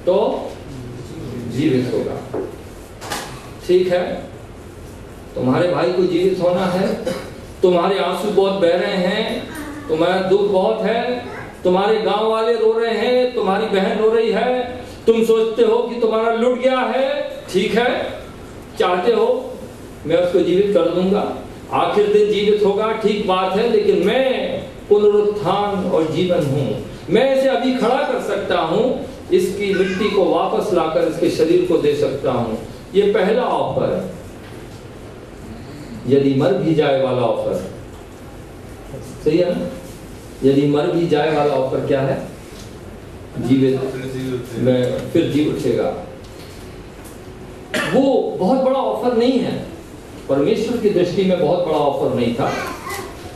तो जीवित होगा। ठीक है, तुम्हारे भाई को जीवित होना है, तुम्हारे आंसू बहुत बह रहे हैं, तुम्हारा दुख बहुत है, तुम्हारे गांव वाले रो रहे हैं, तुम्हारी बहन रो रही है, तुम सोचते हो कि तुम्हारा लुट गया है। ठीक है, चाहते हो मैं उसको जीवित कर दूंगा, आखिर दिन जीवित होगा, ठीक बात है, लेकिन मैं पुनरुत्थान और जीवन हूं। मैं इसे अभी खड़ा कर सकता हूं, इसकी मिट्टी को वापस लाकर इसके शरीर को दे सकता हूं। ये पहला ऑफर है, यदि मर भी जाए वाला ऑफर। सही है ना? यदि मर भी जाए वाला ऑफर क्या है? जीवित में फिर जी उठेगा। वो बहुत बड़ा ऑफर नहीं है, परमेश्वर की दृष्टि में बहुत बड़ा ऑफर नहीं था,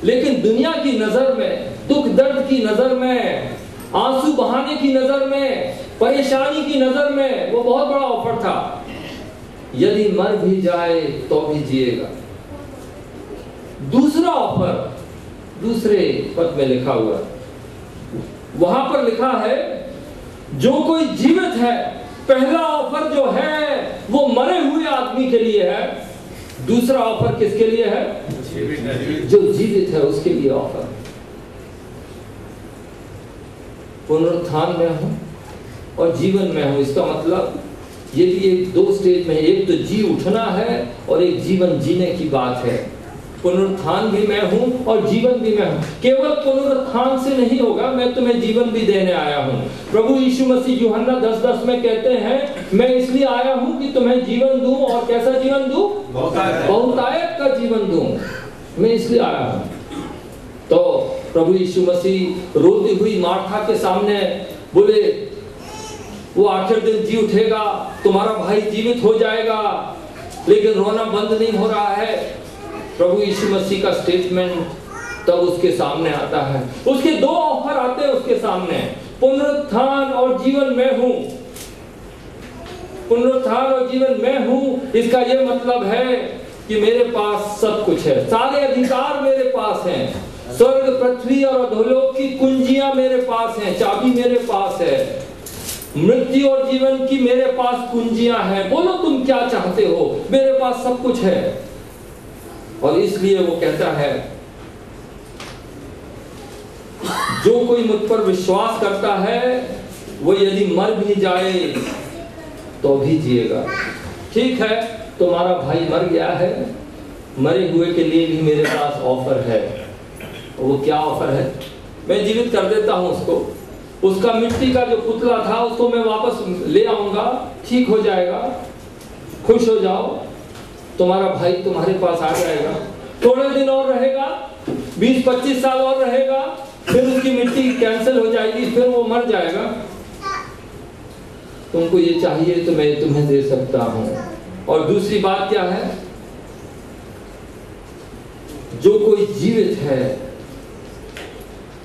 लेकिन दुनिया की नजर में, दुख दर्द की नजर में, आंसू बहाने की नजर में, परेशानी की नजर में वो बहुत बड़ा ऑफर था। यदि मर भी जाए तो भी जिएगा। दूसरा ऑफर दूसरे पद में लिखा हुआ, वहां पर लिखा है जो कोई जीवित है। पहला ऑफर जो है वो मरे हुए आदमी के लिए है, दूसरा ऑफर किसके लिए है? जो जीवित है उसके लिए ऑफर। पुनरुत्थान में हूं और जीवन में हूं, इसका मतलब ये भी एक दो स्टेज में, एक तो जी उठना है और एक जीवन जीने की बात है। पुनरुत्थान भी मैं हूं और जीवन भी मैं हूं। केवल पुनरुत्थान से नहीं होगा, मैं तुम्हें जीवन भी देने आया हूं। प्रभु यीशु मसीह यूहन्ना 10:10 में कहते हैं, मैं इसलिए आया हूं कि तुम्हें जीवन दूं, और कैसा जीवन दूं? बहुतायत का जीवन दूं। मैं इसलिए आया हूं। तो प्रभु यीशु मसीह रोती हुई मार्था के सामने बोले, वो आखिर दिन जी उठेगा, तुम्हारा भाई जीवित हो जाएगा, लेकिन रोना बंद नहीं हो रहा है। प्रभु यीशु मसीह का स्टेटमेंट तब उसके सामने आता है। उसके दो ऑफर आते हैं उसके सामने, पुनरुत्थान और जीवन मैं हूं। पुनरुत्थान और जीवन मैं हूं, इसका यह मतलब है कि मेरे पास सब कुछ है, सारे अधिकार मेरे पास हैं, स्वर्ग पृथ्वी और अधोलोक की कुंजियां मेरे पास हैं, चाबी मेरे पास है, मृत्यु और जीवन की मेरे पास कुंजियां हैं। बोलो तुम क्या चाहते हो, मेरे पास सब कुछ है। और इसलिए वो कहता है, जो कोई मुझ पर विश्वास करता है वो यदि मर भी जाए तो भी जिएगा। ठीक है, तुम्हारा भाई मर गया है, मरे हुए के लिए भी मेरे पास ऑफर है। वो क्या ऑफर है? मैं जीवित कर देता हूं उसको, उसका मिट्टी का जो पुतला था उसको मैं वापस ले आऊंगा, ठीक हो जाएगा, खुश हो जाओ, तुम्हारा भाई तुम्हारे पास आ जाएगा। थोड़े दिन और रहेगा, 20-25 साल और रहेगा, फिर उसकी मिट्टी कैंसिल हो जाएगी, फिर वो मर जाएगा। तुमको ये चाहिए तो मैं तुम्हें दे सकता हूं। और दूसरी बात क्या है? जो कोई जीवित है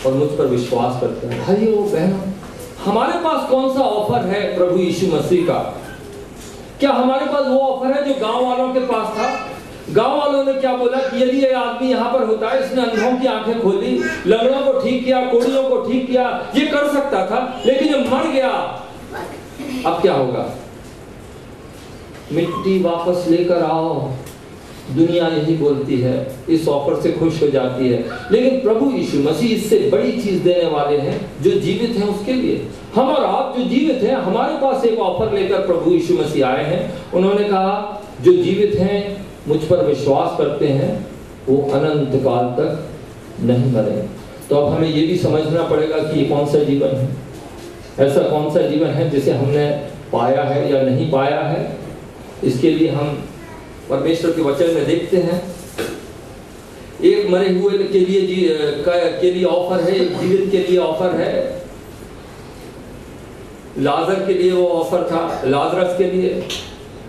और मुझ पर विश्वास करता है। भाइयों बहनों, हमारे पास कौन सा ऑफर है प्रभु यीशु मसीह का? क्या हमारे पास वो ऑफर है जो गांव वालों के पास था? गांव वालों ने क्या बोला कि यदि ये आदमी यहाँ पर होता है, इसने अंधों की आंखें खोली, लंगड़ों को ठीक किया, कोढ़ियों को ठीक किया, ये कर सकता था, लेकिन ये मर गया, अब क्या होगा? मिट्टी वापस लेकर आओ। दुनिया यही बोलती है, इस ऑफर से खुश हो जाती है, लेकिन प्रभु यीशु मसीह इससे बड़ी चीज देने वाले हैं। जो जीवित हैं उसके लिए, हम और आप जो जीवित हैं, हमारे पास एक ऑफर लेकर प्रभु यीशु मसीह आए हैं। उन्होंने कहा, जो जीवित हैं, मुझ पर विश्वास करते हैं, वो अनंत काल तक नहीं मरेंगे। तो अब हमें ये भी समझना पड़ेगा कि ये कौन सा जीवन है, ऐसा कौन सा जीवन है जिसे हमने पाया है या नहीं पाया है। इसके लिए हम परमेश्वर के वचन में देखते हैं, एक मरे हुए के लिए ऑफर है, एक जीवित के लिए ऑफर है। लाजर के लिए वो ऑफर था, लाजरस के लिए,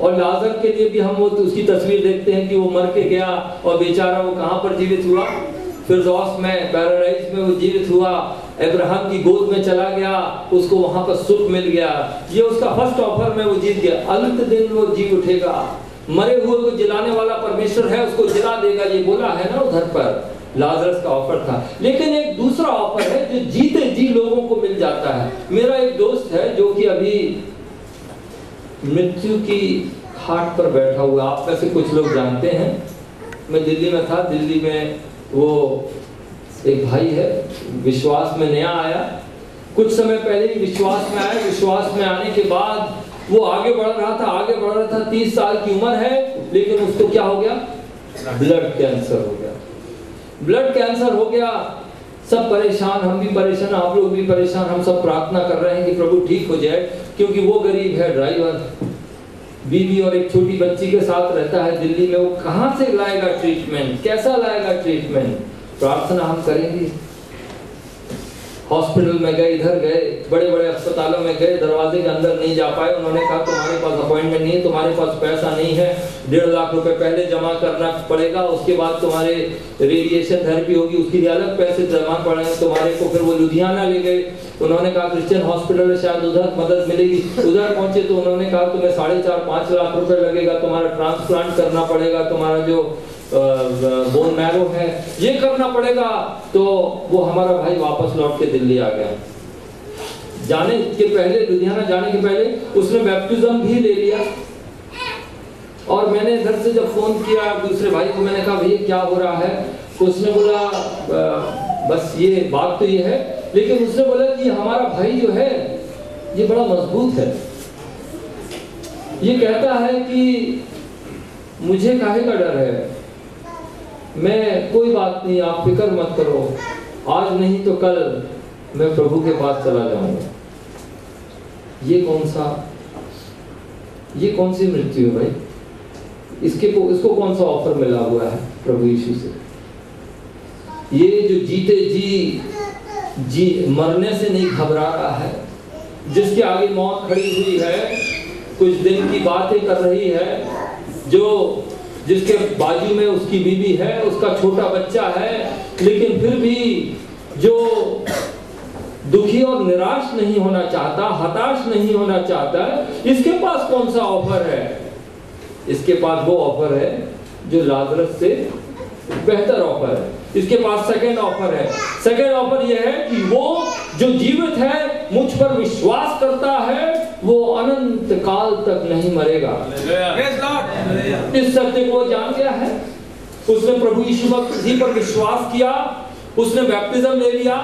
और लाजर के लिए भी हम वो उसकी तस्वीर देखते हैं कि वो मर के गया और बेचारा वो कहां पर जीवित हुआ? फिरदौस में, पैराडाइज में वो जीवित हुआ, अब्राहम की गोद में चला गया, उसको वहां पर सुख मिल गया। ये उसका फर्स्ट ऑफर में वो जीत गया। अंत दिन वो जी उठेगा, मरे हुए को जिलाने वाला परमेश्वर है, उसको जिला देगा, ये बोला है ना उधर पर। लाजरस का ऑफर था, लेकिन एक दूसरा ऑफर है जो जीते जी लोगों को मिल जाता है। मेरा एक दोस्त है जो कि अभी मृत्यु की खाट पर बैठा हुआ। आप में से कुछ लोग जानते हैं, मैं दिल्ली में था, दिल्ली में वो एक भाई है, विश्वास में नया आया, कुछ समय पहले ही विश्वास में आया। विश्वास में आने के बाद वो आगे बढ़ रहा था, 30 साल की उम्र है, लेकिन उसको क्या हो गया? ब्लड कैंसर हो गया। ब्लड कैंसर हो गया, सब परेशान, हम भी परेशान, आप लोग भी परेशान। हम सब प्रार्थना कर रहे हैं कि प्रभु ठीक हो जाए, क्योंकि वो गरीब है, ड्राइवर, बीवी और एक छोटी बच्ची के साथ रहता है दिल्ली में। वो कहां से लाएगा ट्रीटमेंट, कैसा लाएगा ट्रीटमेंट? प्रार्थना हम करेंगे। हॉस्पिटल में गए, इधर गए, बड़े बड़े अस्पतालों में गए, दरवाजे के अंदर नहीं जा पाए। उन्होंने कहा तुम्हारे पास अपॉइंटमेंट नहीं है, तुम्हारे पास पैसा नहीं है, 1.5 लाख रुपए पहले जमा करना पड़ेगा, उसके बाद तुम्हारे रेडिएशन थेरेपी होगी, उसके लिए अलग पैसे जमा पड़ेंगे तुम्हारे को। फिर वो लुधियाना ले गए, उन्होंने कहा क्रिश्चियन हॉस्पिटल में शायद उधर मदद मिलेगी। उधर पहुंचे तो उन्होंने कहा तुम्हें 4.5-5 लाख रुपए लगेगा, तुम्हारा ट्रांसप्लांट करना पड़ेगा, तुम्हारा जो बोन मैरो है ये करना पड़ेगा। तो वो हमारा भाई वापस लौट के दिल्ली आ गया। जाने के पहले, लुधियाना जाने के पहले उसने बैप्टिज्म भी ले लिया। और मैंने इधर से जब फोन किया दूसरे भाई को, मैंने कहा भैया क्या हो रहा है? तो उसने बोला बस ये बात तो ये है, लेकिन उसने बोला कि हमारा भाई जो है ये बड़ा मजबूत है। ये कहता है कि मुझे काहे का डर है, मैं, कोई बात नहीं, आप फिक्र मत करो, आज नहीं तो कल मैं प्रभु के पास चला जाऊंगा। ये कौन सी मृत्यु है भाई? इसको कौन सा ऑफर मिला हुआ है प्रभु यीशु से? ये जो जीते जी मरने से नहीं घबरा रहा है, जिसके आगे मौत खड़ी हुई है, कुछ दिन की बातें कर रही है, जिसके बाजू में उसकी बीवी है, उसका छोटा बच्चा है, लेकिन फिर भी जो दुखी और निराश नहीं होना चाहता, हताश नहीं होना चाहता, इसके पास कौन सा ऑफर है? इसके पास वो ऑफर है जो लाजरस से बेहतर ऑफर है। इसके पास सेकंड ऑफर है। सेकंड ऑफर यह है कि वो जो जीवित है, मुझ पर विश्वास करता है, वो अनंत काल तक नहीं मरेगा। इस सत्य को जान गया है। उसने प्रभु यीशु मसीह पर विश्वास किया, उसने बैप्टिज्म ले लिया।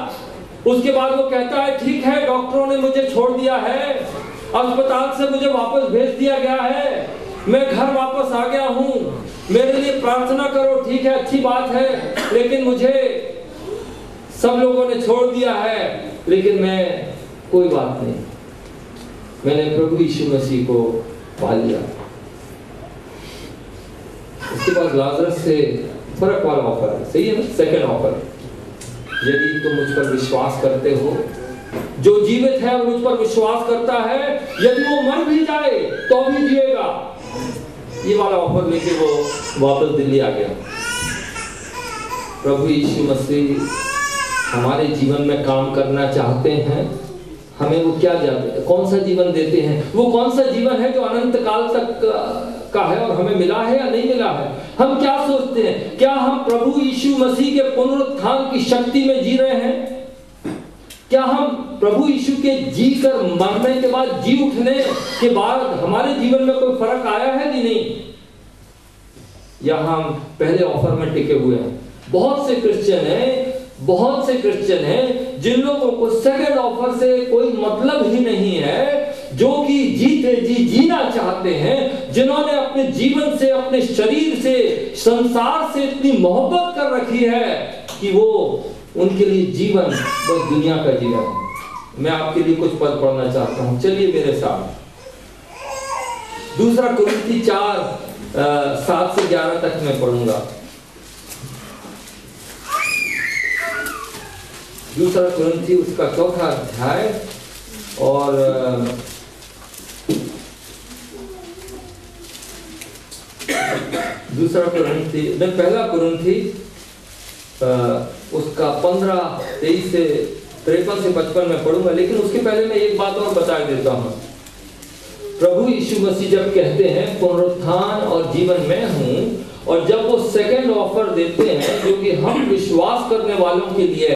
उसके बाद वो कहता है ठीक है, डॉक्टरों ने मुझे छोड़ दिया है, अस्पताल से मुझे वापस भेज दिया गया है, मैं घर वापस आ गया हूं, मेरे लिए प्रार्थना करो। ठीक है, अच्छी बात है, लेकिन मुझे सब लोगों ने छोड़ दिया है, लेकिन मैं, कोई बात नहीं, मैंने प्रभु यीशु मसीह को पा लिया। उसके बाद लाजरस से फर्क वाला ऑफर है, सही है ना? सेकंड ऑफर, यदि तुम मुझ पर विश्वास करते हो, जो जीवित है मुझ पर विश्वास करता है, यदि वो मर भी जाए तो भी जिएगा। ये वाला ऑफर लेके वो वापस दिल्ली आ गया। प्रभु यीशु मसीह हमारे जीवन में काम करना चाहते हैं। हमें वो क्या जानते, कौन सा जीवन देते हैं? वो कौन सा जीवन है जो अनंत काल तक का है और हमें मिला है या नहीं मिला है? हम क्या सोचते हैं? क्या हम प्रभु यीशु मसीह के पुनरुत्थान की शक्ति में जी रहे हैं? क्या हम प्रभु यीशु के जी कर मरने के बाद, जी उठने के बाद हमारे जीवन में कोई फर्क आया है कि नहीं? या हम पहले ऑफर में टिके हुए हैं? बहुत से क्रिश्चियन हैं जिन लोगों को सेकंड ऑफर से कोई मतलब ही नहीं है, जो कि जीते जी जीना चाहते हैं, जिन्होंने अपने जीवन से, अपने शरीर से, संसार से इतनी मोहब्बत कर रखी है कि वो, उनके लिए जीवन बस दुनिया का जीवन है। मैं आपके लिए कुछ पद पढ़ना चाहता हूं, चलिए मेरे साथ। 2 कुरिन्थी 4:7 से 11 तक मैं पढ़ूंगा। 2 कुरिन्थी उसका 4था अध्याय और 1 कुरिन्थी उसका 15-23 से 53 से 55 में पढ़ूंगा। लेकिन उसके पहले मैं एक बात और बता देता हूं। प्रभु यीशु मसीह जब कहते हैं पुनरुत्थान और जीवन में हूं, और जब वो सेकंड ऑफर देते हैं जो कि हम विश्वास करने वालों के लिए